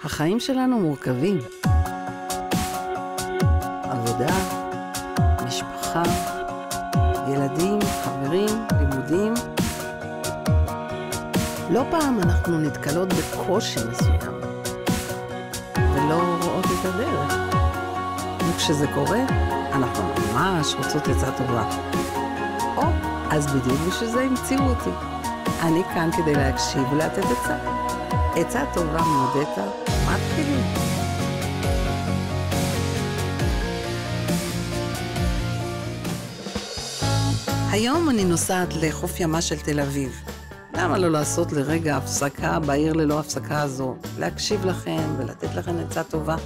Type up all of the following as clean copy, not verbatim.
החיים שלנו מורכבים. עבודה, משפחה, ילדים, חברים, לימודים. לא פעם אנחנו נתקלות בקושי מסוים, ולא רואות את הדרך. וכשזה קורה, אנחנו ממש רוצות עצה טובה. או, אז בדיוק בשביל זה המציאו אותי. אני כאן כדי להקשיב ולתת עצה. עצה טובה מודטה, מתחילים. היום אני נוסעת לחוף ימה של תל אביב. למה לא לעשות לרגע הפסקה בעיר ללא הפסקה הזו? להקשיב לכם ולתת לכם עצה טובה.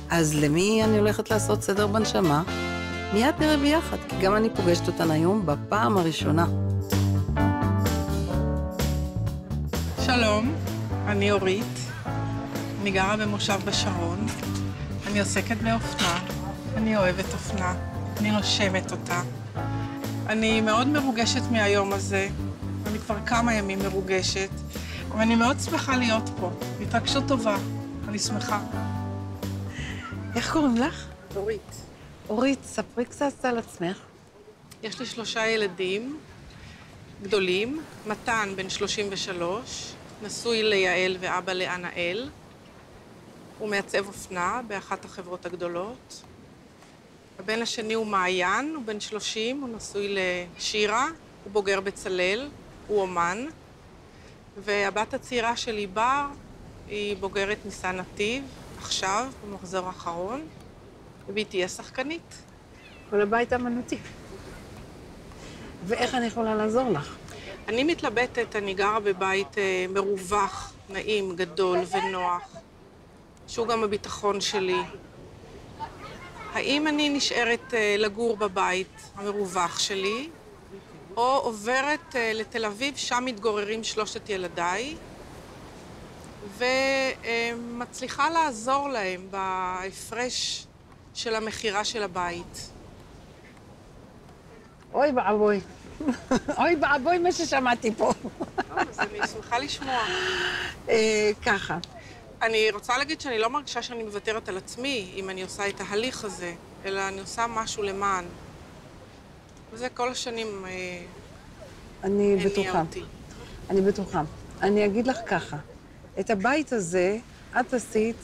אז למי אני הולכת לעשות סדר בנשמה? מיד נראה ביחד, כי גם אני פוגשת אותן היום בפעם הראשונה. שלום, אני אורית. אני גרה במושב בשרון. אני עוסקת באופנה. אני אוהבת אופנה. אני נושמת אותה. אני מאוד מרוגשת מהיום הזה. אני כבר כמה ימים מרוגשת, ואני מאוד שמחה להיות פה. התרגשות טובה. אני שמחה. איך קוראים לך? אורית. אורית, ספרי קצת על עצמך. יש לי 3 ילדים גדולים. מתן בן 33, נשוי ליעל ואבא לענאל. הוא מעצב אופנה באחת החברות הגדולות. הבן השני הוא מעיין, הוא בן 30, הוא נשוי לשירה, הוא בוגר בצלל, הוא אומן. והבת הצעירה שלי בר, היא בוגרת ניסן נתיב, עכשיו, במחזור האחרון, והיא תהיה שחקנית. כל הבית אמנותי. ואיך אני יכולה לעזור לך? אני מתלבטת, אני גרה בבית מרווח, נעים, גדול ונוח, שהוא גם הביטחון שלי. האם אני נשארת לגור בבית המרווח שלי, או עוברת לתל אביב, שם מתגוררים 3 ילדיי, ומצליחה לעזור להם בהפרש של המחירה של הבית. אוי בעבוי. אוי בעבוי מה ששמעתי פה. אז אני שמחה לשמוע. ככה. אני רוצה להגיד שאני לא מרגישה שאני מוותרת על עצמי אם אני עושה את ההליך הזה, אלא אני עושה משהו למען. וזה כל השנים אני הניע בטוחה. אותי. אני בטוחה. אני אגיד לך ככה, את הבית הזה את עשית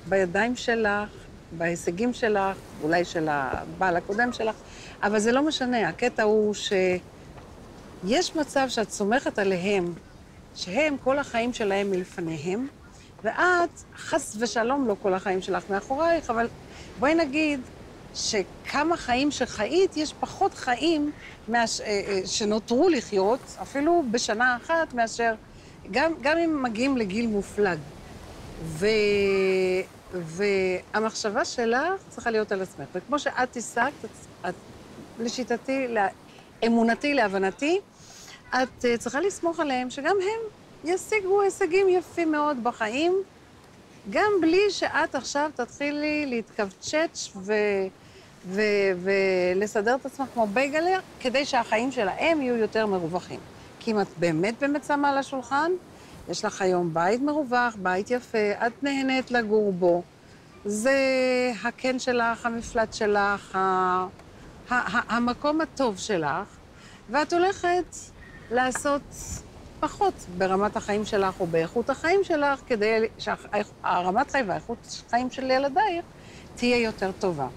בידיים שלך, בהישגים שלך, אולי של הבעל הקודם שלך, אבל זה לא משנה. הקטע הוא שיש מצב שאת סומכת עליהם, שהם כל החיים שלהם מלפניהם, ואת, חס ושלום, לא כל החיים שלך מאחורייך, אבל בואי נגיד שכמה חיים שחיית, יש פחות חיים שנותרו לחיות, אפילו בשנה אחת, מאשר, גם אם מגיעים לגיל מופלג. והמחשבה שלך צריכה להיות על עצמך. וכמו שאת השגת, לשיטתי, לאמונתי, להבנתי, את צריכה לסמוך עליהם שגם הם ישיגו הישגים יפים מאוד בחיים, גם בלי שאת עכשיו תתחילי להתכווצ'ץ' ולסדר את עצמך כמו בייגלר, כדי שהחיים שלהם יהיו יותר מרווחים. כי אם את באמת שמה על השולחן, יש לך היום בית מרווח, בית יפה, את נהנית לגור בו. זה הקן שלך, המפלט שלך, המקום הטוב שלך, ואת הולכת לעשות פחות ברמת החיים שלך או באיכות החיים שלך, כדי שהרמת חיים והאיכות חיים של ילדייך תהיה יותר טובה.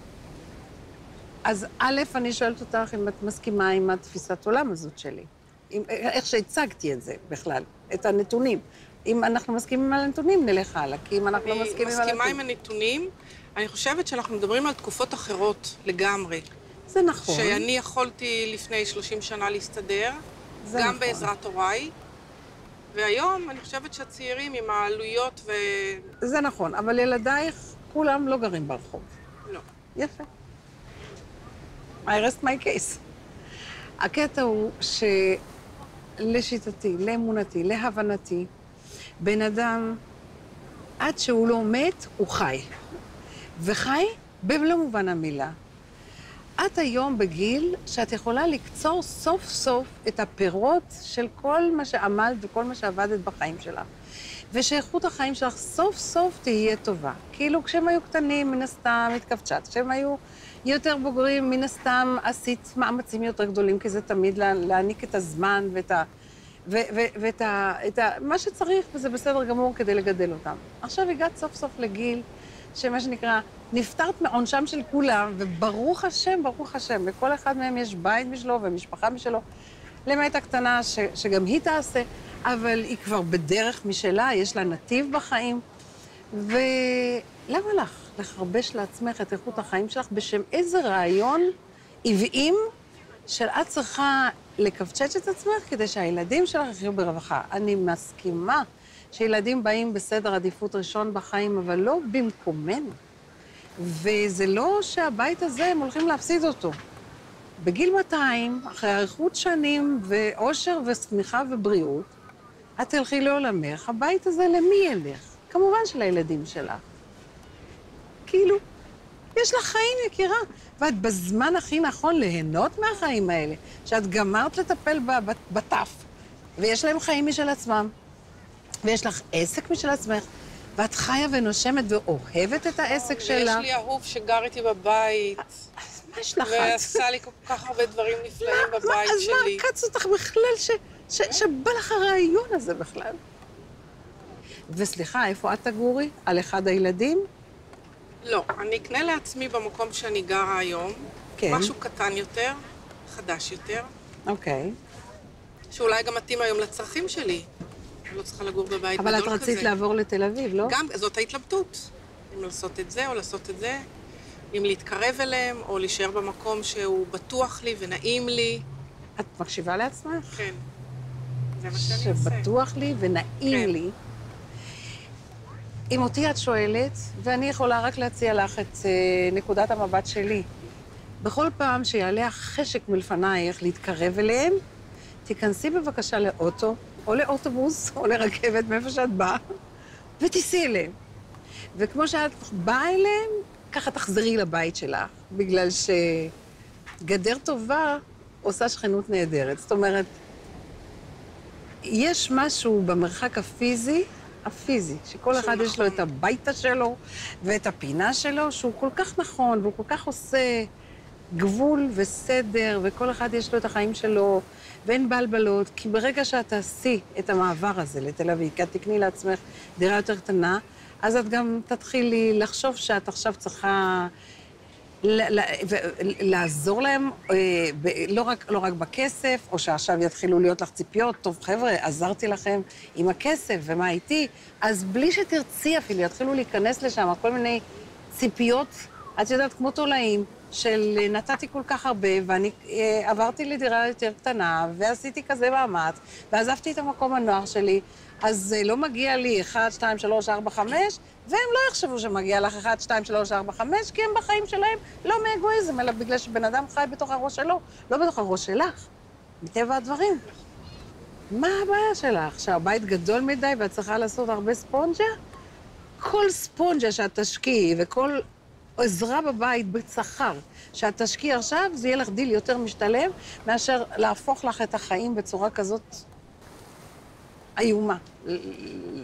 אז א', אני שואלת אותך אם את מסכימה עם התפיסת עולם הזאת שלי. איך שהצגתי את זה בכלל, את הנתונים. אם אנחנו מסכימים על הנתונים, נלך הלאה, כי אם אנחנו לא מסכימים על הנתונים... אני מסכימה עם הנתונים. אני חושבת שאנחנו מדברים על תקופות אחרות לגמרי. זה נכון. שאני יכולתי לפני 30 שנה להסתדר, גם נכון. בעזרת הוריי, והיום אני חושבת שהצעירים עם העלויות זה נכון, אבל ילדייך כולם לא גרים ברחוב. לא. יפה. I rest my case. הקטע הוא שלשיטתי, לאמונתי, להבנתי, בן אדם, עד שהוא לא מת, הוא חי. וחי במלוא מובן המילה. את היום בגיל שאת יכולה לקצור סוף סוף את הפירות של כל מה שעמלת וכל מה שעבדת בחיים שלך. ושאיכות החיים שלך סוף סוף תהיה טובה. כאילו כשהם היו קטנים, מן הסתם התכווצ'ת, כשהם היו יותר בוגרים, מן הסתם עשית מאמצים יותר גדולים, כי זה תמיד להעניק את הזמן מה שצריך, וזה בסדר גמור כדי לגדל אותם. עכשיו הגעת סוף סוף לגיל שמה שנקרא, נפטרת מעונשם של כולם, וברוך השם, לכל אחד מהם יש בית משלו ומשפחה משלו, למעט הקטנה שגם היא תעשה, אבל היא כבר בדרך משלה, יש לה נתיב בחיים, ולמה לך לחרבש לעצמך את איכות החיים שלך בשם איזה רעיון עוועים של את צריכה לקבצ'ץ' את עצמך כדי שהילדים שלך יחיו ברווחה. אני מסכימה שילדים באים בסדר עדיפות ראשון בחיים, אבל לא במקומנו. וזה לא שהבית הזה הם הולכים להפסיד אותו. בגיל 200, אחרי אריכות שנים ואושר ושמיכה ובריאות, את תלכי לעולמך, הבית הזה למי ילך? כמובן שלילדים שלך. כאילו, יש לך חיים, יקירה, ואת בזמן הכי נכון ליהנות מהחיים האלה, שאת גמרת לטפל בטף, ויש להם חיים משל עצמם, ויש לך עסק משל עצמך, ואת חיה ונושמת ואוהבת את העסק שלה. ויש לי אהוב שגר איתי בבית. מה יש לך? ועשה לי כל כך הרבה דברים נפלאים בבית שלי. אז מה עקץ אותך בכלל שבא לך הרעיון הזה בכלל? וסליחה, איפה את תגורי? על אחד הילדים? לא, אני אקנה לעצמי במקום שאני גרה היום, כן. משהו קטן יותר, חדש יותר. אוקיי. שאולי גם מתאים היום לצרכים שלי. אני לא צריכה לגור בבית גדול כזה. אבל את רצית לעבור לתל אביב, לא? גם, זאת ההתלבטות. אם לעשות את זה או לעשות את זה, אם להתקרב אליהם או להישאר במקום שהוא בטוח לי ונעים לי. את מקשיבה לעצמך? כן. זה מה שאני עושה. שבטוח לי ונעים לי. אם אותי את שואלת, ואני יכולה רק להציע לך את נקודת המבט שלי. בכל פעם שיעלה החשק מלפנייך להתקרב אליהם, תיכנסי בבקשה לאוטו, או לאוטובוס, או לרכבת, מאיפה שאת באה, ותיסעי אליהם. וכמו שאת באה אליהם, ככה תחזרי לבית שלך, בגלל שגדר טובה עושה שכנות נהדרת. זאת אומרת, יש משהו במרחק הפיזי, שכל אחד יש לו את הביתה שלו ואת הפינה שלו, שהוא כל כך נכון, והוא כל כך עושה גבול וסדר, וכל אחד יש לו את החיים שלו, ואין בלבלות, כי ברגע שאת תעשי את המעבר הזה לתל אביב, כי את תקני לעצמך דירה יותר קטנה, אז את גם תתחילי לחשוב שאת עכשיו צריכה לעזור להם, לא רק בכסף, או שעכשיו יתחילו להיות לך ציפיות, טוב חבר'ה, עזרתי לכם עם הכסף, ומה איתי? אז בלי שתרצי אפילו, יתחילו להיכנס לשם, כל מיני ציפיות, את יודעת, כמו תולעים, של נתתי כל כך הרבה, ואני עברתי לדירה יותר קטנה, ועשיתי כזה מאמץ, ועזבתי את המקום הנוח שלי, אז לא מגיע לי 1, 2, 3, 4, 5, והם לא יחשבו שמגיע לך 1, 2, 3, 4, 5, כי הם בחיים שלהם לא מאגואיזם, אלא בגלל שבן אדם חי בתוך הראש שלו, לא בתוך הראש שלך, מטבע הדברים. מה הבעיה שלך? שהבית גדול מדי ואת צריכה לעשות הרבה ספונג'ה? כל ספונג'ה שאת תשקיעי וכל עזרה בבית בצחר שאת תשקיעי עכשיו, זה יהיה לך דיל יותר משתלם מאשר להפוך לך את החיים בצורה כזאת איומה,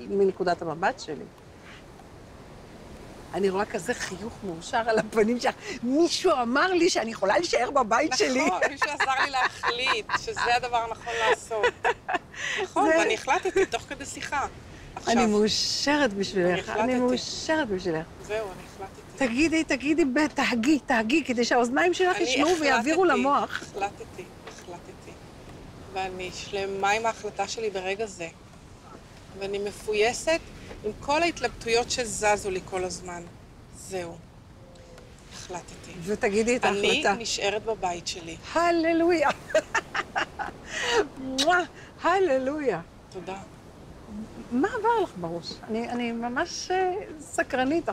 מנקודת המבט שלי. אני רואה כזה חיוך מאושר על הפנים שלך. מישהו אמר לי שאני יכולה להישאר בבית שלי. נכון, מישהו עזר לי להחליט שזה הדבר הנכון לעשות. נכון, ואני החלטתי תוך כדי שיחה. אני מאושרת בשבילך, אני מאושרת בשבילך. זהו, אני החלטתי. תהגי, כדי שהאוזניים שלך ישמעו ויעבירו למוח. החלטתי. ואני שלמה עם ההחלטה שלי ברגע זה. ואני מפויסת עם כל ההתלבטויות שזזו לי כל הזמן. זהו. החלטתי. ותגידי את ההחלטה. אני נשארת בבית שלי. הללויה. הללויה. תודה. מה עבר לך בראש? אני ממש סקרנית.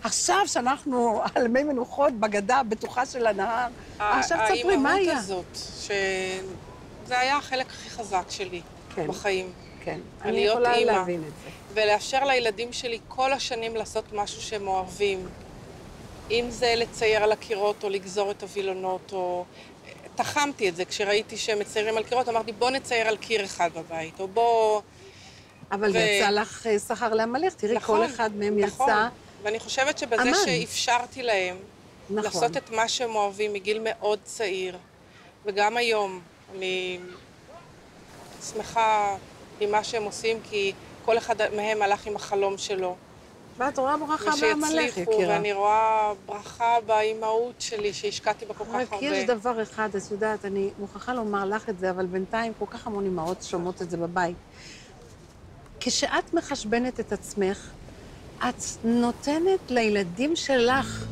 עכשיו שאנחנו על מי מנוחות בגדה הבטוחה של הנהר, עכשיו תספרי מה היה. האימהות הזאת, שזה היה החלק הכי חזק שלי בחיים. כן, אני יכולה להבין את זה. ולאפשר לילדים שלי כל השנים לעשות משהו שהם אוהבים. אם זה לצייר על הקירות או לגזור את הווילונות, או... תחמתי את זה כשראיתי שהם מציירים על קירות, אמרתי בוא נצייר על קיר אחד בבית, או בוא... אבל יצא לך שכר לעמלך, תראי, כל אחד מהם יצא... ואני חושבת שבזה שאפשרתי להם לעשות את מה שהם אוהבים מגיל מאוד צעיר, וגם היום אני שמחה עם מה שהם עושים, כי כל אחד מהם הלך עם החלום שלו. ואת רואה ברכה בעמלך, יקירה. ואני רואה ברכה באימהות שלי, שהשקעתי בה כל כך הרבה. רק יש דבר אחד, את יודעת, אני מוכרחה לומר לך את זה, אבל בינתיים כל כך המון אימהות שומעות את זה בבית. כשאת מחשבנת את עצמך, את נותנת לילדים שלך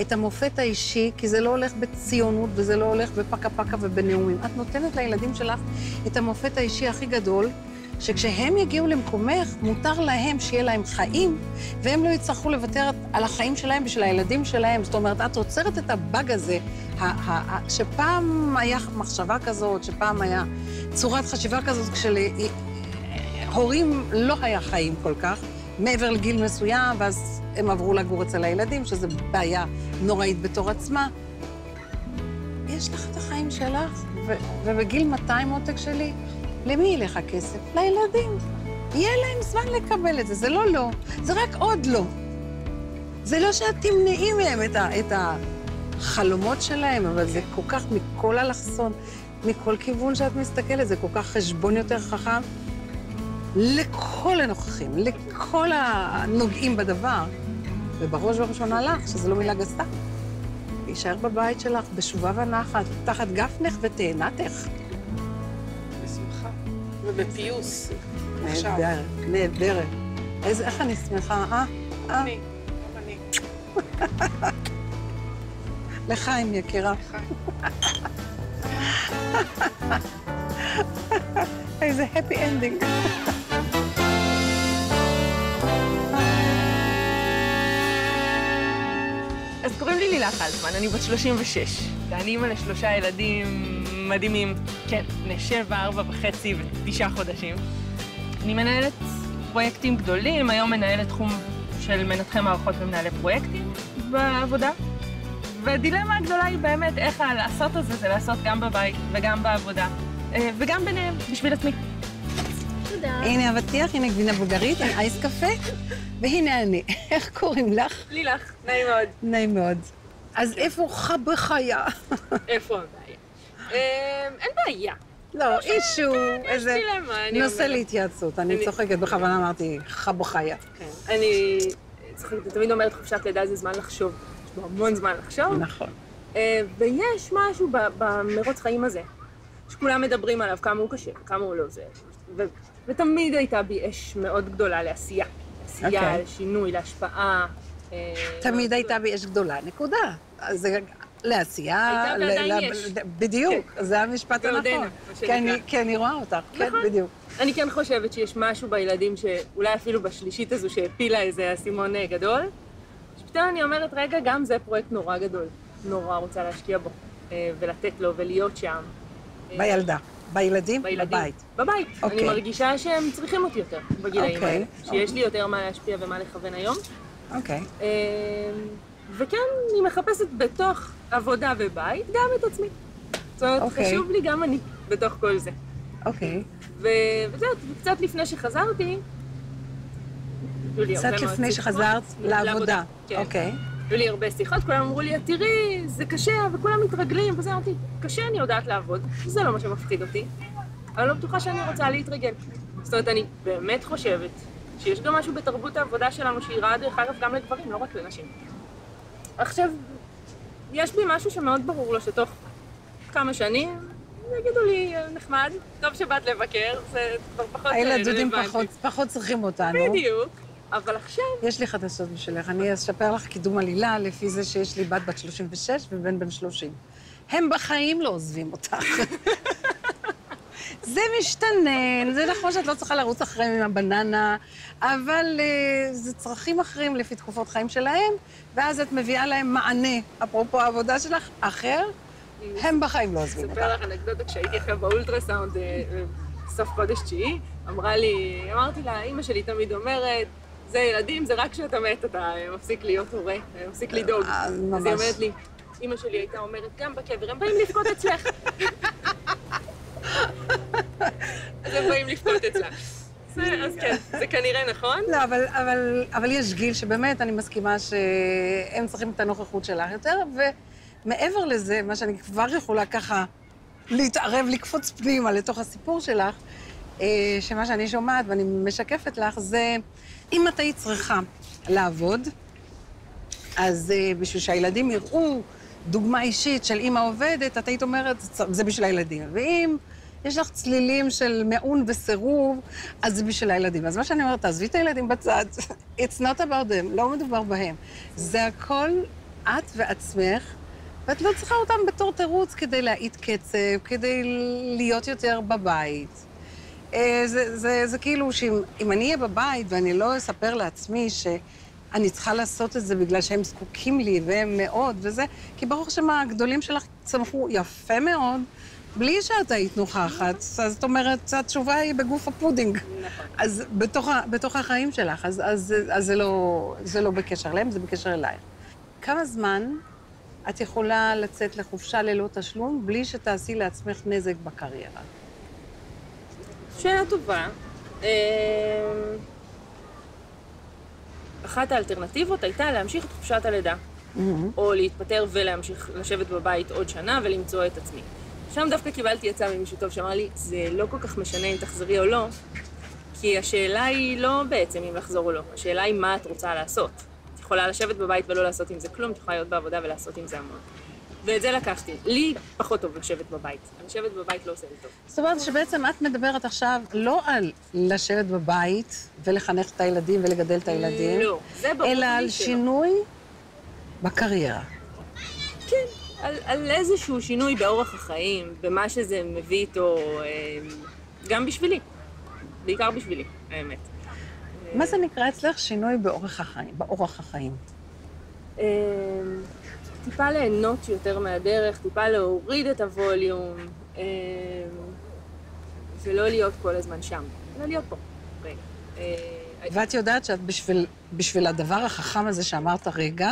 את המופת האישי, כי זה לא הולך בציונות וזה לא הולך בפקה פקה ובנאומים. את נותנת לילדים שלך את המופת האישי הכי גדול, שכשהם יגיעו למקומך, מותר להם שיהיה להם חיים, והם לא יצטרכו לוותר על החיים שלהם בשביל הילדים שלהם. זאת אומרת, את עוצרת את הבאג הזה, שפעם היה מחשבה כזאת, שפעם היה צורת חשיבה כזאת, כשהורים לא היה חיים כל כך, מעבר לגיל מסוים, ואז הם עברו לגור אצל הילדים, שזו בעיה נוראית בתור עצמה. יש לך את החיים שלך, ובגיל 200 עותק שלי, למי ילך הכסף? לילדים. יהיה להם זמן לקבל את זה, זה לא, זה רק עוד לא. זה לא שאת תמנעים מהם את החלומות שלהם, אבל זה כל כך מכל אלכסון, מכל כיוון שאת מסתכלת, זה כל כך חשבון יותר חכם. לכל הנוכחים, לכל הנוגעים בדבר, ובראש ובראשונה לך, שזו לא מילה גסה. להישאר בבית שלך, בשובה ונחת, תחת גפנך ותאנתך. בשמחה. ובפיוס. נהדרת, נהדרת. איך אני שמחה, אני. לחיים, יקירה. איזה happy ending. אז קוראים לי לילך אלטמן, אני בת 36, ואני אימא ל3 ילדים מדהימים, כן, בני 7, 4.5 ו9 חודשים. אני מנהלת פרויקטים גדולים, היום מנהלת תחום של מנתחי מערכות ומנהלי פרויקטים בעבודה, והדילמה הגדולה היא באמת איך לעשות את זה, זה לעשות גם בבית וגם בעבודה, וגם ביניהם, בשביל עצמי. תודה. הנה אבטיח, הנה גבינה בולגרית, הנה אייס קפה, והנה אני. איך קוראים לך? לילך, נעים מאוד. נעים מאוד. אז איפה חבחיה? איפה הבעיה? אין בעיה. לא, אישו, איזה נושא אומרת. להתייעצות. אני צוחקת, בכוונה אמרתי חבחיה. כן, אני צוחקת, תמיד אומרת חופשת לידה זה זמן לחשוב. יש בו המון זמן לחשוב. נכון. ויש משהו במרוץ חיים הזה, שכולם מדברים עליו, כמה הוא קשה, כמה הוא לא זה. ותמיד הייתה בי אש מאוד גדולה לעשייה. לעשייה, לשינוי, להשפעה. תמיד הייתה בי אש גדולה, נקודה. זה לעשייה, בדיוק, זה המשפט הנכון. כי אני רואה אותך, כן, בדיוק. אני כן חושבת שיש משהו בילדים שאולי אפילו בשלישית הזו שהפילה איזה אסימון גדול, שפתאום אני אומרת, רגע, גם זה פרויקט נורא גדול. נורא רוצה להשקיע בו, ולתת לו ולהיות שם. בילדה. בילדים? בבית. בבית. אני מרגישה שהם צריכים אותי יותר בגילאים האלה. שיש לי יותר מה להשפיע ומה לכוון היום. אוקיי. וכן, אני מחפשת בתוך עבודה ובית גם את עצמי. זאת אומרת, חשוב לי גם אני בתוך כל זה. אוקיי. וזהו, קצת לפני שחזרתי, קצת לפני שחזרת לעבודה. אוקיי. היו לי הרבה שיחות, כולם אמרו לי, תראי, זה קשה, וכולם מתרגלים, וזה אמרתי, קשה, אני יודעת לעבוד, זה לא מה שמפחיד אותי, אבל לא בטוחה שאני רוצה להתרגל. זאת אומרת, אני באמת חושבת שיש גם משהו בתרבות העבודה שלנו שהיא רעה דרך אגב גם לגברים, לא רק לנשים. עכשיו, יש בי משהו שמאוד ברור לו שתוך כמה שנים, יגידו לי, נחמד, טוב שבאת לבקר, זה כבר פחות רלוונטי. הילדים פחות צריכים אותנו. בדיוק. אבל עכשיו... יש לי חדשות בשבילך, אני אספר לך קידום עלילה לפי זה שיש לי בת 36 ובן בן 30. הם בחיים לא עוזבים אותך. זה משתנה, זה נכון שאת לא צריכה לרוץ אחריהם עם הבננה, אבל זה צרכים אחרים לפי תקופות חיים שלהם, ואז את מביאה להם מענה, אפרופו העבודה שלך, אחר, הם בחיים לא עוזבים אותך. אספר לך אנקדוטה, כשהייתי אחרי באולטרסאונד סוף חודש 9, אמרתי לה, אמא שלי תמיד אומרת, זה ילדים, זה רק כשאתה מת, אתה מפסיק להיות הורה, מפסיק לדאוג. אז היא אומרת לי, אמא שלי הייתה אומרת, גם בקבר, הם באים לבכות אצלך. אז הם באים לבכות אצלך. אז כן, זה כנראה נכון. לא, אבל יש גיל שבאמת אני מסכימה שהם צריכים את הנוכחות שלך יותר, ומעבר לזה, מה שאני כבר יכולה ככה להתערב, לקפוץ פנימה לתוך הסיפור שלך, שמה שאני שומעת ואני משקפת לך זה, אם את היית צריכה לעבוד, אז בשביל שהילדים יראו דוגמה אישית של אמא עובדת, את היית אומרת, זה בשביל הילדים. ואם יש לך צלילים של מעון וסירוב, אז זה בשביל הילדים. אז מה שאני אומרת, תעזבי את הילדים בצד, it's not about them, לא מדובר בהם. זה הכל את ועצמך, ואת לא צריכה אותם בתור תירוץ כדי להאט קצב, כדי להיות יותר בבית. זה כאילו שאם אני אהיה בבית ואני לא אספר לעצמי שאני צריכה לעשות את זה בגלל שהם זקוקים לי והם מאוד וזה, כי ברוך השם הגדולים שלך צמחו יפה מאוד, בלי שאת היית נוכחת, אז זאת אומרת, התשובה היא בגוף הפודינג. אז בתוך החיים שלך, אז זה לא בקשר אליהם, זה בקשר אלייך. כמה זמן את יכולה לצאת לחופשה ללא תשלום בלי שתעשי לעצמך נזק בקריירה? שאלה טובה. אחת האלטרנטיבות הייתה להמשיך את חופשת הלידה. או להתפטר ולהמשיך לשבת בבית עוד שנה ולמצוא את עצמי. שם דווקא קיבלתי עצה ממישהו טוב שאמר לי, זה לא כל כך משנה אם תחזרי או לא, כי השאלה היא לא בעצם אם לחזור או לא, השאלה היא מה את רוצה לעשות. את יכולה לשבת בבית ולא לעשות עם זה כלום, את יכולה להיות בעבודה ולעשות עם זה המון. ואת זה לקחתי. לי פחות טוב לשבת בבית. לשבת בבית לא עושה לי טוב. זאת אומרת שבעצם את מדברת עכשיו לא על לשבת בבית ולחנך את הילדים ולגדל את הילדים, לא, זה ברור אלא על שינוי בקריירה. כן, על איזשהו שינוי באורח החיים, במה שזה מביא איתו, גם בשבילי. בעיקר בשבילי, האמת. מה זה נקרא אצלך שינוי באורח החיים? טיפה ליהנות יותר מהדרך, טיפה להוריד את הווליום, ולא להיות כל הזמן שם, אלא להיות פה. ואת יודעת שאת בשביל הדבר החכם הזה שאמרת רגע,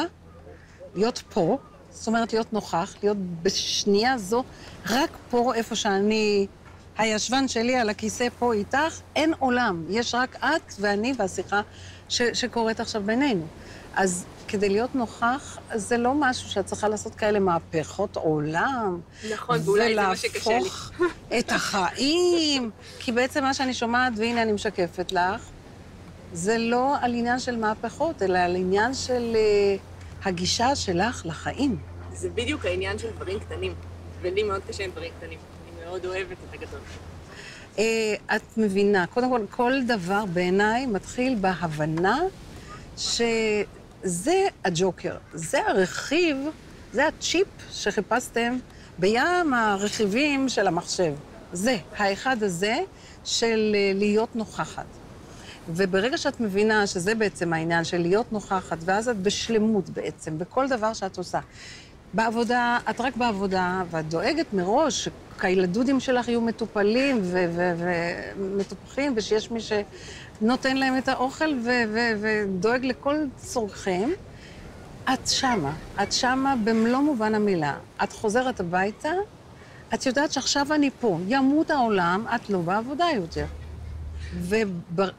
להיות פה, זאת אומרת להיות נוכח, להיות בשנייה זו, רק פה איפה שאני, הישבן שלי על הכיסא פה איתך, אין עולם, יש רק את ואני והשיחה שקורית עכשיו בינינו. אז כדי להיות נוכח, זה לא משהו שאת צריכה לעשות כאלה מהפכות עולם. נכון, ואולי זה מה שקשה לי. ולהפוך את החיים. כי בעצם מה שאני שומעת, והנה אני משקפת לך, זה לא על עניין של מהפכות, אלא על עניין של הגישה שלך לחיים. זה בדיוק העניין של דברים קטנים. ולי מאוד קשה עם דברים קטנים. אני מאוד אוהבת את הגדול. את מבינה, קודם כל, כל דבר בעיניי מתחיל בהבנה שזה הג'וקר, זה הרכיב, זה הצ'יפ שחיפשתם בים הרכיבים של המחשב. זה, האחד הזה של להיות נוכחת. וברגע שאת מבינה שזה בעצם העניין של להיות נוכחת, ואז את בשלמות בעצם, בכל דבר שאת עושה. בעבודה, את רק בעבודה, ואת דואגת מראש שהילדודים שלך יהיו מטופלים ומטופחים, ושיש מי שנותן להם את האוכל ודואג לכל צורכם, את שמה במלוא מובן המילה. את חוזרת הביתה, את יודעת שעכשיו אני פה, ימות העולם, את לא בעבודה יותר.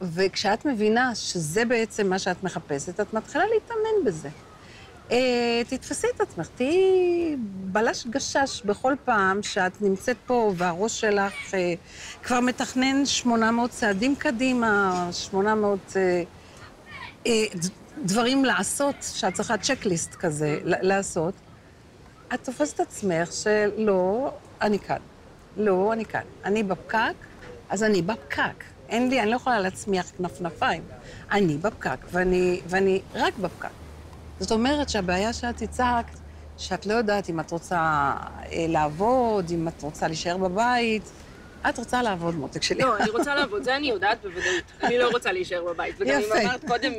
וכשאת מבינה שזה בעצם מה שאת מחפשת, את מתחילה להתאמן בזה. תתפסי את עצמך, תהיי בלש גשש בכל פעם שאת נמצאת פה והראש שלך כבר מתכנן 800 צעדים קדימה, 800 דברים לעשות, שאת צריכה צ'קליסט כזה לעשות. את תופסת את עצמך שלא, אני כאן. לא, אני כאן. אני בפקק, אז אני בפקק. אני לא יכולה להצמיח כנפנפיים. אני בפקק, ואני רק בפקק. זאת אומרת שהבעיה שאת הצעת, שאת לא יודעת אם את רוצה לעבוד, אם את רוצה להישאר בבית, את רוצה לעבוד, מותק שלי. לא, אני רוצה לעבוד, זה אני יודעת בוודאות. אני לא רוצה להישאר בבית. וגם אם אמרת קודם,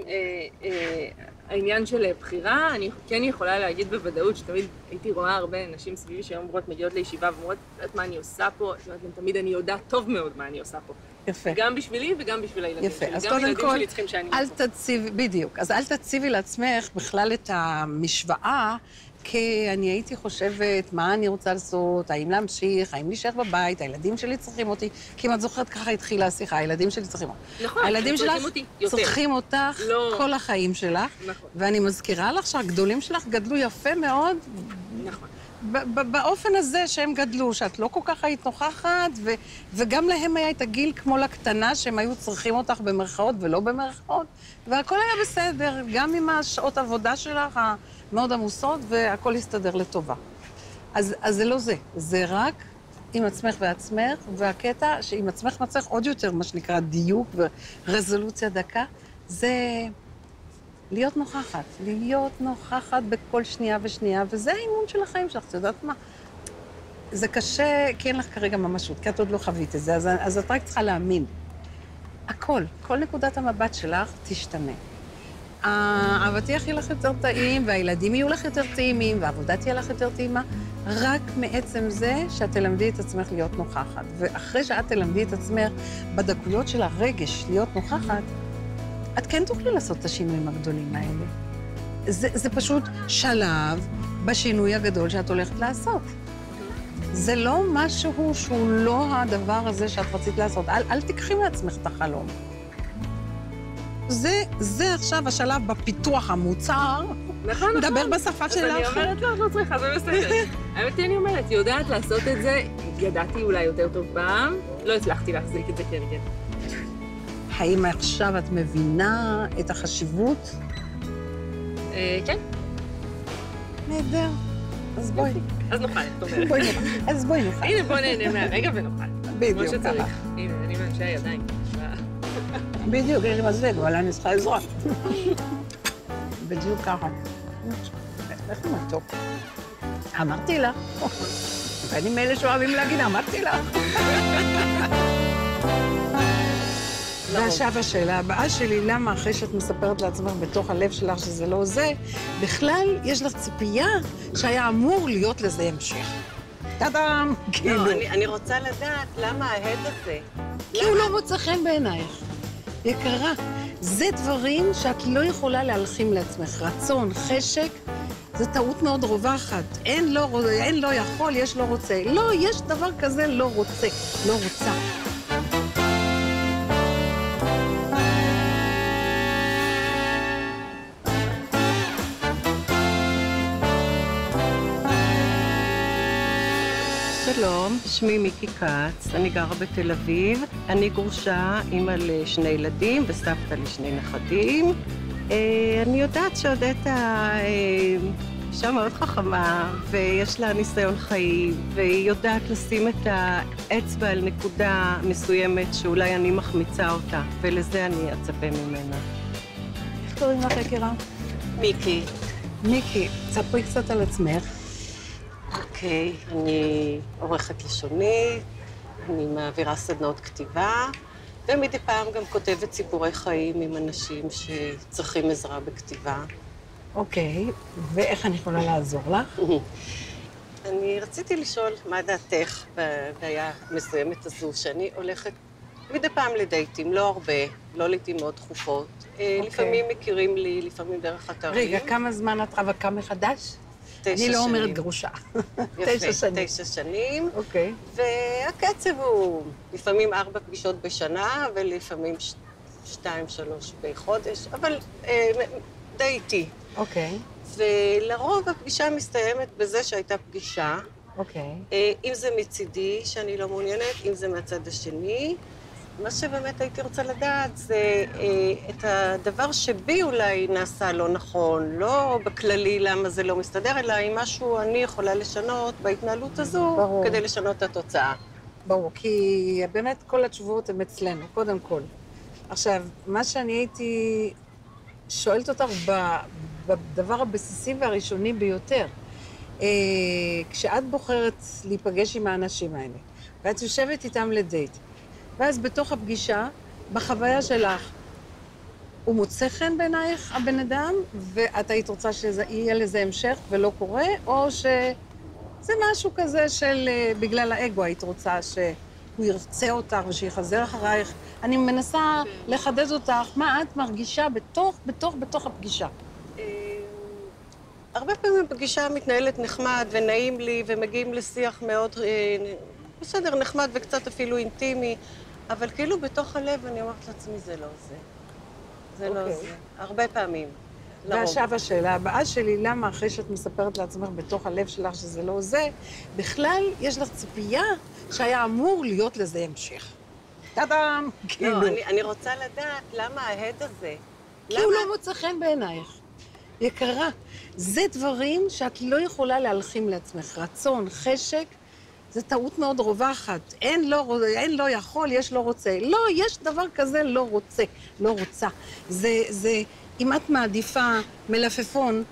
העניין של בחירה, אני כן יכולה להגיד בוודאות שתמיד הייתי רואה הרבה נשים סביבי שאומרות, מגיעות לישיבה ואומרות, יודעת מה אני עושה פה, זאת אומרת, תמיד אני יודעת טוב מאוד מה אני עושה פה. יפה. גם בשבילי וגם בשביל הילדים יפה. שלי. אז גם קודם כל, שלי צריכים שאני אל תציבי, בדיוק, אז אל תציבי לעצמך בכלל את המשוואה, כי אני הייתי חושבת מה אני רוצה לעשות, האם להמשיך, האם להישאר בבית, הילדים שלי צריכים אותי, כי אם את זוכרת ככה התחילה השיחה, הילדים שלי צריכים אותי. נכון, הילדים הם צריכים שלך אותי יותר. צריכים אותך לא. כל החיים שלך, נכון. ואני מזכירה לך שהגדולים שלך גדלו יפה מאוד, נכון. באופן הזה שהם גדלו, שאת לא כל כך היית נוכחת, וגם להם היה את הגיל כמו לקטנה, שהם היו צריכים אותך במרכאות ולא במרכאות, והכל היה בסדר, גם עם השעות עבודה שלך המאוד עמוסות, והכל הסתדר לטובה. אז זה לא זה, זה רק עם עצמך ועצמך, והקטע שעם עצמך ועצמך עוד יותר, מה שנקרא דיוק ורזולוציה דקה, זה להיות נוכחת בכל שנייה ושנייה, וזה האימון של החיים שלך, את יודעת מה? זה קשה, כי אין לך כרגע ממשות, כי את עוד לא חווית את זה, אז את רק צריכה להאמין. כל נקודת המבט שלך תשתנה. האבטיח יהיה לך יותר טעים, והילדים יהיו לך יותר טעימים, והעבודה תהיה לך יותר טעימה, רק מעצם זה שאת תלמדי את עצמך להיות נוכחת. ואחרי שאת תלמדי את עצמך בדקויות של הרגש להיות נוכחת, את כן תוכלי לעשות את השינויים הגדולים האלה. זה פשוט שלב בשינוי הגדול שאת הולכת לעשות. זה לא משהו שהוא לא הדבר הזה שאת רצית לעשות. אל תקחי מעצמך את החלום. זה עכשיו השלב בפיתוח המוצר. נכון. מדבר בשפה שלך. אז אני אומרת לך, לא צריכה, זה בסדר. האמת היא, אני אומרת, יודעת לעשות את זה, ידעתי אולי יותר טוב פעם, לא הצלחתי להחזיק את זה כרגע. האם עכשיו את מבינה את החשיבות? כן. נהדר. אז בואי. אז נוכל, את אומרת. אז בואי נוכל. הנה, בוא נהנה מהרגע ונוכל. בדיוק, כמו שצריך. ככה. הנה, אני מאנשי הידיים. בדיוק, יש לי מזלג, אבל אני צריכה עזרה. בדיוק ככה. איך מתוק. אמרתי לך. ואני מאלה שאוהבים להגיד, אמרתי לך. ועכשיו השאלה הבאה שלי, למה אחרי שאת מספרת לעצמך בתוך הלב שלך שזה לא זה, בכלל יש לך ציפייה שהיה אמור להיות לזה המשך. טאדם! לא, אני רוצה לדעת למה ההד הזה. כי הוא לא מוצא חן בעינייך. יקרה, זה דברים שאת לא יכולה להלחים לעצמך. רצון, חשק, זה טעות מאוד רווחת. אין לא יכול, יש לא רוצה. לא, יש דבר כזה לא רוצה, לא רוצה. שלום, שמי מיקי כץ, אני גרה בתל אביב. אני גרושה, אימא לשני ילדים וסבתא לשני נכדים. אני יודעת שעודדה אישה מאוד חכמה, ויש לה ניסיון חיים, והיא יודעת לשים את האצבע על נקודה מסוימת שאולי אני מחמיצה אותה, ולזה אני אצפה ממנה. איך קוראים לך, יקירה? מיקי. מיקי, ספרי קצת על עצמך. אוקיי, אני עורכת לשונית, אני מעבירה סדנאות כתיבה, ומדי פעם גם כותבת סיפורי חיים עם אנשים שצריכים עזרה בכתיבה. אוקיי, ואיך אני יכולה לעזור לך? אני רציתי לשאול מה דעתך בבעיה המסוימת הזו, שאני הולכת מדי פעם לדייטים, לא הרבה, לא לעתים מאוד תכופות. לפעמים מכירים לי, לפעמים דרך אתרים. רגע, כמה זמן את רווקה מחדש? 9 שנים. אני לא אומרת גרושה. 9 שנים. 9 שנים. אוקיי. והקצב הוא לפעמים 4 פגישות בשנה, ולפעמים 2-3 בחודש, אבל די איטי. אוקיי. ולרוב הפגישה מסתיימת בזה שהייתה פגישה. אוקיי. אם זה מצידי, שאני לא מעוניינת, אם זה מהצד השני. מה שבאמת הייתי רוצה לדעת זה את הדבר שבי אולי נעשה לא נכון, לא בכללי למה זה לא מסתדר, אלא אם משהו אני יכולה לשנות בהתנהלות הזו, ברור. כדי לשנות את התוצאה. ברור, כי באמת כל התשובות הן אצלנו, קודם כל. עכשיו, מה שאני הייתי שואלת אותך בדבר הבסיסי והראשוני ביותר, כשאת בוחרת להיפגש עם האנשים האלה, ואת יושבת איתם לדייט, ואז בתוך הפגישה, בחוויה שלך, הוא מוצא חן בעינייך, הבן אדם, ואת היית רוצה שיהיה לזה המשך ולא קורה, או שזה משהו כזה של בגלל האגו היית רוצה שהוא ירצה אותך ושיחזר אחרייך. אני מנסה לחדד אותך מה את מרגישה בתוך הפגישה. הרבה פעמים פגישה מתנהלת נחמד ונעים לי, ומגיעים לשיח מאוד, בסדר, נחמד וקצת אפילו אינטימי, אבל כאילו בתוך הלב אני אומרת לעצמי, זה לא זה. זה לא זה. הרבה פעמים. ועכשיו השאלה הבאה שלי, למה אחרי שאת מספרת לעצמך בתוך הלב שלך שזה לא זה, בכלל יש לך ציפייה שהיה אמור להיות לזה המשך. טאדם! כאילו. לא, אני רוצה לדעת למה ההד הזה. כי הוא לא מוצא חן בעינייך. יקרה, זה דברים שאת לא יכולה להלחים לעצמך. רצון, חשק, זה טעות מאוד רווחת. אין לא יכול, יש לא רוצה. לא, יש דבר כזה לא רוצה, לא רוצה. זה, אם את מעדיפה מלפפון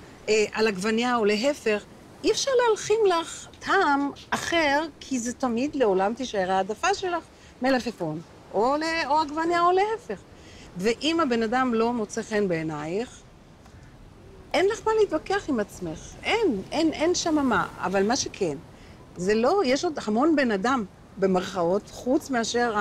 על עגבניה או להפך, אי אפשר להלחים לך טעם אחר, כי זה תמיד לעולם תישאר העדפה שלך מלפפון, או עגבניה או להפך. ואם הבן אדם לא מוצא חן בעינייך, אין לך מה להתווכח עם עצמך. אין שם מה. אבל מה שכן, זה לא, יש עוד המון בן אדם במרכאות, חוץ מאשר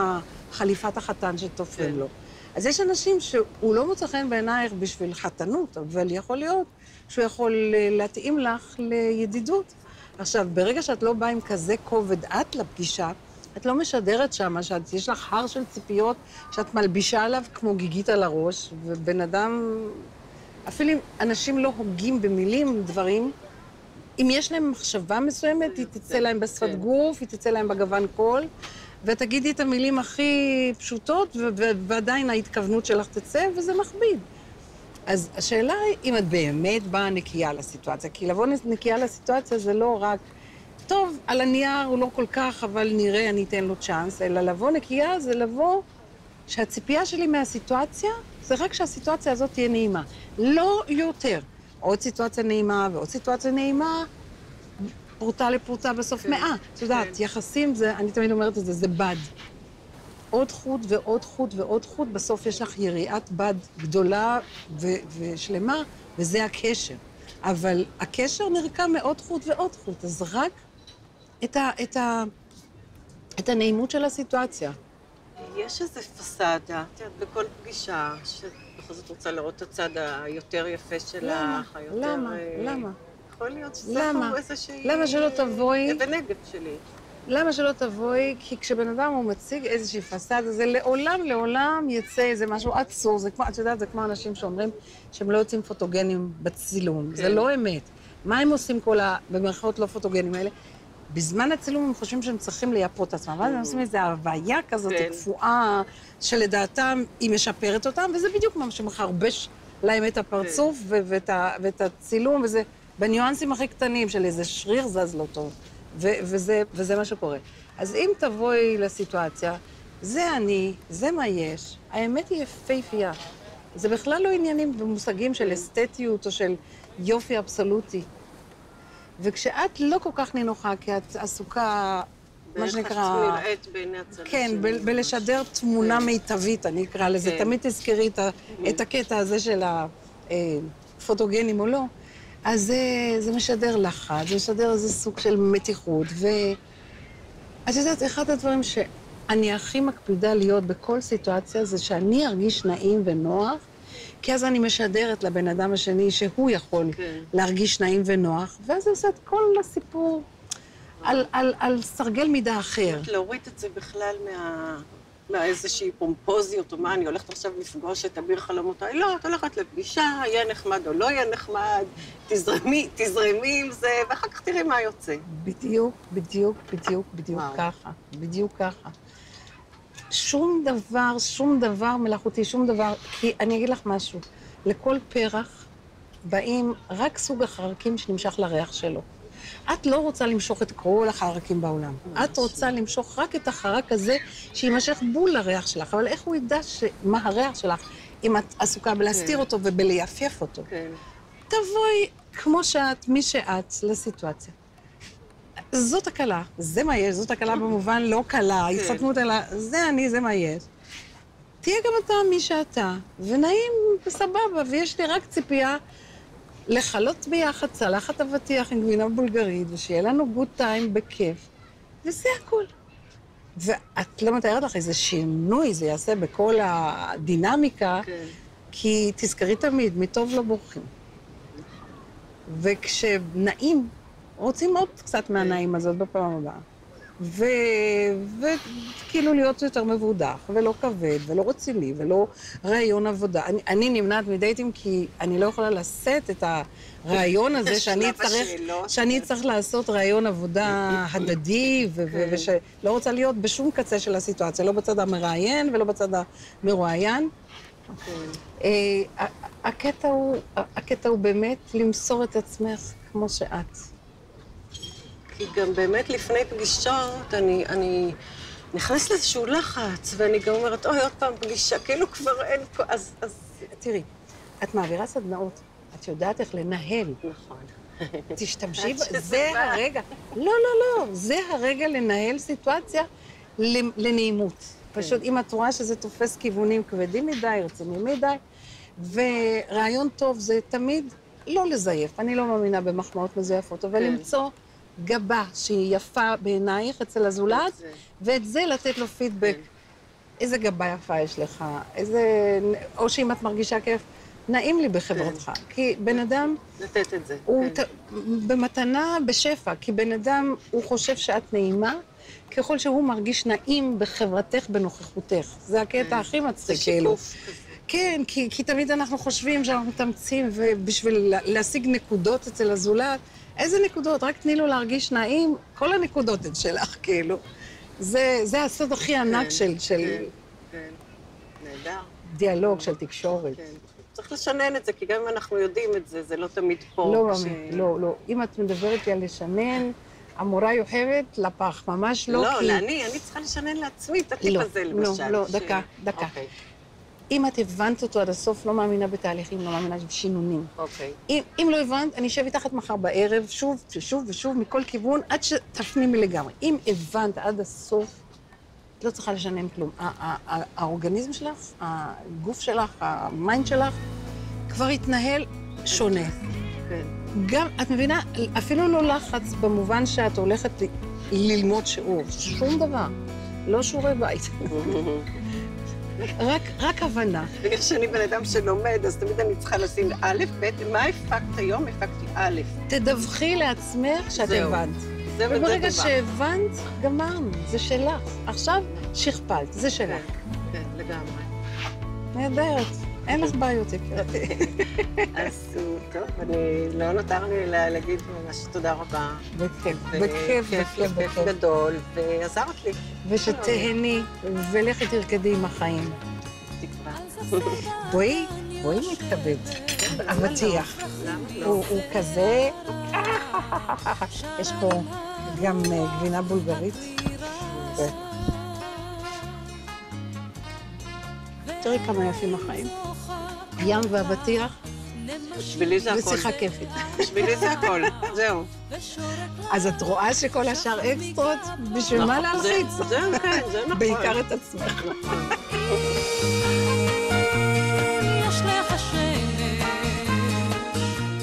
חליפת החתן שתופרים לו. אז יש אנשים שהוא לא מוצא חן בעינייך בשביל חתנות, אבל יכול להיות שהוא יכול להתאים לך לידידות. עכשיו, ברגע שאת לא באה עם כזה כובד את לפגישה, את לא משדרת שמה, שיש לך הר של ציפיות שאת מלבישה עליו כמו גיגית על הראש, ובן אדם, אפילו אם אנשים לא הוגים במילים דברים, אם יש להם מחשבה מסוימת, היא תצא להם בשפת גוף, היא תצא להם בגוון קול, ותגידי את המילים הכי פשוטות, ועדיין ההתכוונות שלך תצא, וזה מכביד. אז השאלה היא, אם את באמת באה נקייה לסיטואציה, כי לבוא נקייה לסיטואציה זה לא רק, טוב, על הנייר הוא לא כל כך, אבל נראה, אני אתן לו צ'אנס, אלא לבוא נקייה זה לבוא שהציפייה שלי מהסיטואציה, זה רק שהסיטואציה הזאת תהיה נעימה. לא יותר. עוד סיטואציה נעימה ועוד סיטואציה נעימה, פרוטה לפרוטה בסוף מאה. את יודעת, יחסים זה, אני תמיד אומרת את זה, זה בד. עוד חוט ועוד חוט ועוד חוט, בסוף יש לך יריעת בד גדולה ושלמה, וזה הקשר. אבל הקשר נרקם מעוד חוט ועוד חוט, אז רק את הנעימות של הסיטואציה. יש איזו פסאדה, את יודעת, בכל פגישה, שבכל זאת רוצה לראות את הצד היותר יפה שלך, היותר... למה? יכול להיות שזה איזושהי... למה שלא תבואי? אבן נגף שלי. למה שלא תבואי? כי כשבן אדם הוא מציג איזושהי פסאדה, זה לעולם יצא איזה משהו עצור. זה כמו, את יודעת, זה כמו אנשים שאומרים שהם לא יוצאים פוטוגנים בצילום. זה לא אמת. מה הם עושים כל במרכאות לא פוטוגנים האלה? בזמן הצילום הם חושבים שהם צריכים לייפות את עצמם, אבל הם עושים איזו הוויה כזאת קפואה, שלדעתם היא משפרת אותם, וזה בדיוק מה שמחרבש להם את הפרצוף ואת הצילום, וזה בניואנסים הכי קטנים של איזה שריר זז לא טוב, וזה מה שקורה. אז אם תבואי לסיטואציה, זה אני, זה מה יש, האמת היא יפהפייה. זה בכלל לא עניינים במושגים של אסתטיות או של יופי אבסולוטי. וכשאת לא כל כך נינוחה, כי את עסוקה, מה שנקרא... באיך את נראית בעיני הצד השני. כן, בלשדר תמונה מיטבית, אני אקרא לזה. תמיד תזכרי את הקטע הזה של הפוטוגנים או לא. אז זה משדר לחץ, זה משדר איזה סוג של מתיחות. ואת יודעת, אחד הדברים שאני הכי מקפידה להיות בכל סיטואציה, זה שאני ארגיש נעים ונוח, כי אז אני משדרת לבן אדם השני שהוא יכול להרגיש נעים ונוח, ואז זה עושה את כל הסיפור על סרגל מידה אחר. להוריד את זה בכלל מאיזושהי פומפוזיות, או מה, אני הולכת עכשיו לפגוש את אביר חלומותיי. לא, את הולכת לפגישה, יהיה נחמד או לא יהיה נחמד, תזרמי עם זה, ואחר כך תראי מה יוצא. בדיוק ככה, בדיוק ככה. שום דבר מלאכותי, שום דבר, כי אני אגיד לך משהו, לכל פרח באים רק סוג החרקים שנמשך לריח שלו. את לא רוצה למשוך את כל החרקים בעולם. את רוצה למשוך רק את החרק הזה שימשך בול לריח שלך, אבל איך הוא ידע מה הריח שלך אם את עסוקה בלהסתיר אותו ובלייפייף אותו? תבואי כמו שאת, מי שאת, לסיטואציה. זאת הקלה, זה מה יש, זאת הקלה במובן לא קלה, התחתנות אלא, זה אני, זה מה יש. תהיה גם אתה מי שאתה, ונעים בסבבה, ויש לי רק ציפייה לחלות ביחד צלחת אבטיח עם גבינה בולגרית, ושיהיה לנו גוד טיים בכיף, וזה הכל. ואת לא מתארת לך איזה שינוי, זה יעשה בכל הדינמיקה, כי תזכרי תמיד, מטוב לא בורחים. וכשנעים, רוצים עוד קצת מהנעים הזאת בפעם הבאה. וכאילו להיות יותר מבודח, ולא כבד, ולא רציני, ולא רעיון עבודה. אני נמנעת מדייטים כי אני לא יכולה לשאת את הרעיון הזה שאני צריך לעשות רעיון עבודה הדדי, ושלא רוצה להיות בשום קצה של הסיטואציה, לא בצד המראיין ולא בצד המרואיין. הקטע הוא באמת למסור את עצמך כמו שאת. כי גם באמת לפני פגישות אני נכנסת לאיזשהו לחץ, ואני גם אומרת, אוי, עוד פעם פגישה, כאילו כבר אין פה, אז... תראי, את מעבירה סדנאות, את יודעת איך לנהל. נכון. תשתמשי, זה הרגע. לא, זה הרגע לנהל סיטואציה לנעימות. פשוט אם את רואה שזה תופס כיוונים כבדים מדי, רציניים מדי, ורעיון טוב זה תמיד לא לזייף. אני לא מאמינה במחמאות מזויפות, אבל למצוא גבה שהיא יפה בעינייך אצל הזולת, ואת זה לתת לו פידבק. איזה גבה יפה יש לך, או שאם את מרגישה כיף, נעים לי בחברתך. כי בן אדם... לתת את זה. הוא במתנה בשפע, כי בן אדם, הוא חושב שאת נעימה, ככל שהוא מרגיש נעים בחברתך, בנוכחותך. זה הקטע הכי מצחיק, כאילו. זה שיקוף כזה. כן, כי תמיד אנחנו חושבים שאנחנו מתאמצים, ובשביל להשיג נקודות אצל הזולת, איזה נקודות? רק תני לו להרגיש נעים, כל הנקודות הן שלך, כאילו. זה הסוד הכי ענק של נהדר. דיאלוג, של תקשורת. צריך לשנן את זה, כי גם אם אנחנו יודעים את זה, זה לא תמיד פה. לא. אם את מדברת לי על לשנן, המורה יוחבת לפח, ממש לא כי... לא, אני צריכה לשנן לעצמי את הטיפ הזה, למשל. לא, דקה. אם את הבנת אותו עד הסוף, לא מאמינה בתהליכים, לא מאמינה בשינונים. אוקיי. אם לא הבנת, אני אשב איתך מחר בערב, שוב, מכל כיוון, עד שתפנימי לגמרי. אם הבנת עד הסוף, את לא צריכה לשנן כלום. האורגניזם שלך, הגוף שלך, המיינד שלך, כבר התנהל שונה. כן. גם, את מבינה, אפילו לא לחץ במובן שאת הולכת ללמוד שיעור. שום דבר. לא שיעורי בית. רק הבנה. בגלל שאני בן אדם שלומד, אז תמיד אני צריכה לשים א', ב', מה הפקת היום? הפקתי א'. תדווחי לעצמך שאת הבנת. וברגע שהבנת, גמרנו, זה שלך. עכשיו שכפלת, זה שלך. כן, לגמרי. נהדרת, אין לך בעיות יקירתי. אז טוב, לא נותר לי להגיד ממש תודה רבה. בכיף גדול, ועזרת לי. ושתהני, ולכי תרקדי עם החיים. תקווה. בואי מתכבד. אבטיח. הוא כזה... יש פה גם גבינה בולגרית. תראי כמה יפים החיים. ים ואבטיח. בשבילי זה הכל. ושיחה כיפית. בשבילי זה הכל, זהו. אז את רואה שכל השאר אקסטרות, בשביל מה להלחיץ? זה נכון. בעיקר את עצמך.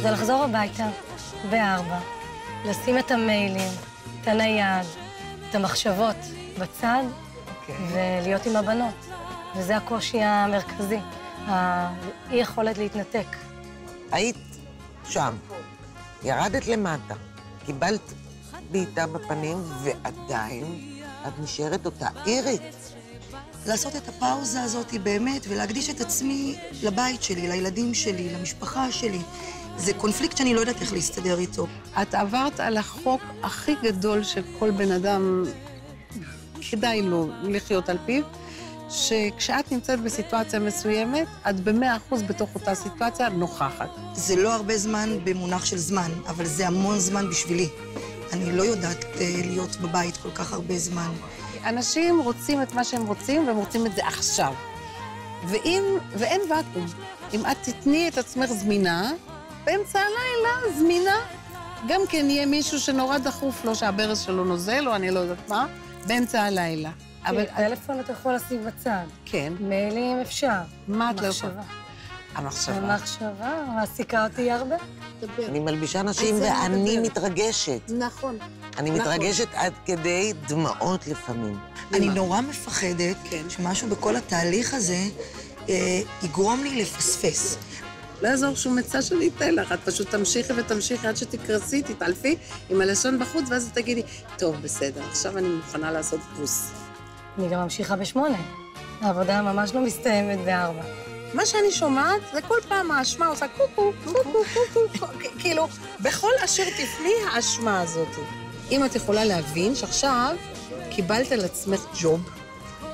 זה לחזור הביתה ב-4, לשים את המיילים, את הנייד, את המחשבות בצד, ולהיות עם הבנות. וזה הקושי המרכזי, האי-יכולת להתנתק. היית שם, ירדת למטה, קיבלת בעיטה בפנים, ועדיין את נשארת אותה עירית. לעשות את הפאוזה הזאת באמת, ולהקדיש את עצמי לבית שלי, לילדים שלי, למשפחה שלי. זה קונפליקט שאני לא יודעת איך להסתדר איתו. את עברת על החוק הכי גדול של כל בן אדם, כדאי לו לחיות על פיו, שכשאת נמצאת בסיטואציה מסוימת, את ב100% בתוך אותה סיטואציה נוכחת. זה לא הרבה זמן במונח של זמן, אבל זה המון זמן בשבילי. אני לא יודעת להיות בבית כל כך הרבה זמן. אנשים רוצים את מה שהם רוצים, והם רוצים את זה עכשיו. ואין ואקום. אם את תתני את עצמך זמינה, באמצע הלילה זמינה, גם כן יהיה מישהו שנורא דחוף לו, שהברז שלו נוזל, או אני לא יודעת מה, באמצע הלילה. אבל טלפון אתה יכול לשים בצד. כן. מיילים אפשר. מה את לא יכולה? המחשבה מעסיקה אותי הרבה. אני מלבישה נשים ואני מתרגשת. נכון. אני מתרגשת עד כדי דמעות לפעמים. אני נורא מפחדת שמשהו בכל התהליך הזה יגרום לי לפספס. לא יעזור שום עצה שאני אתן לך, את פשוט תמשיכי ותמשיכי עד שתקרסי, תתעלפי עם הלשון בחוץ, ואז תגידי, טוב, בסדר, עכשיו אני מוכנה לעשות פוס. אני גם ממשיכה ב8. העבודה ממש לא מסתיימת ב4. מה שאני שומעת, זה כל פעם האשמה עושה קוקו, קוקו, קוקו, כאילו, בכל אשר תפני האשמה הזאת. אם את יכולה להבין שעכשיו קיבלת על עצמך ג'וב,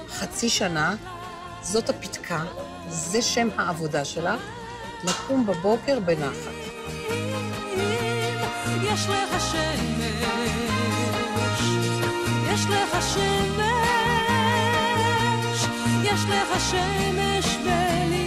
חצי שנה, זאת הפתקה, זה שם העבודה שלך, לקום בבוקר בנחת. יש לך שמש, יש לך שמש, יש לך שמש בלי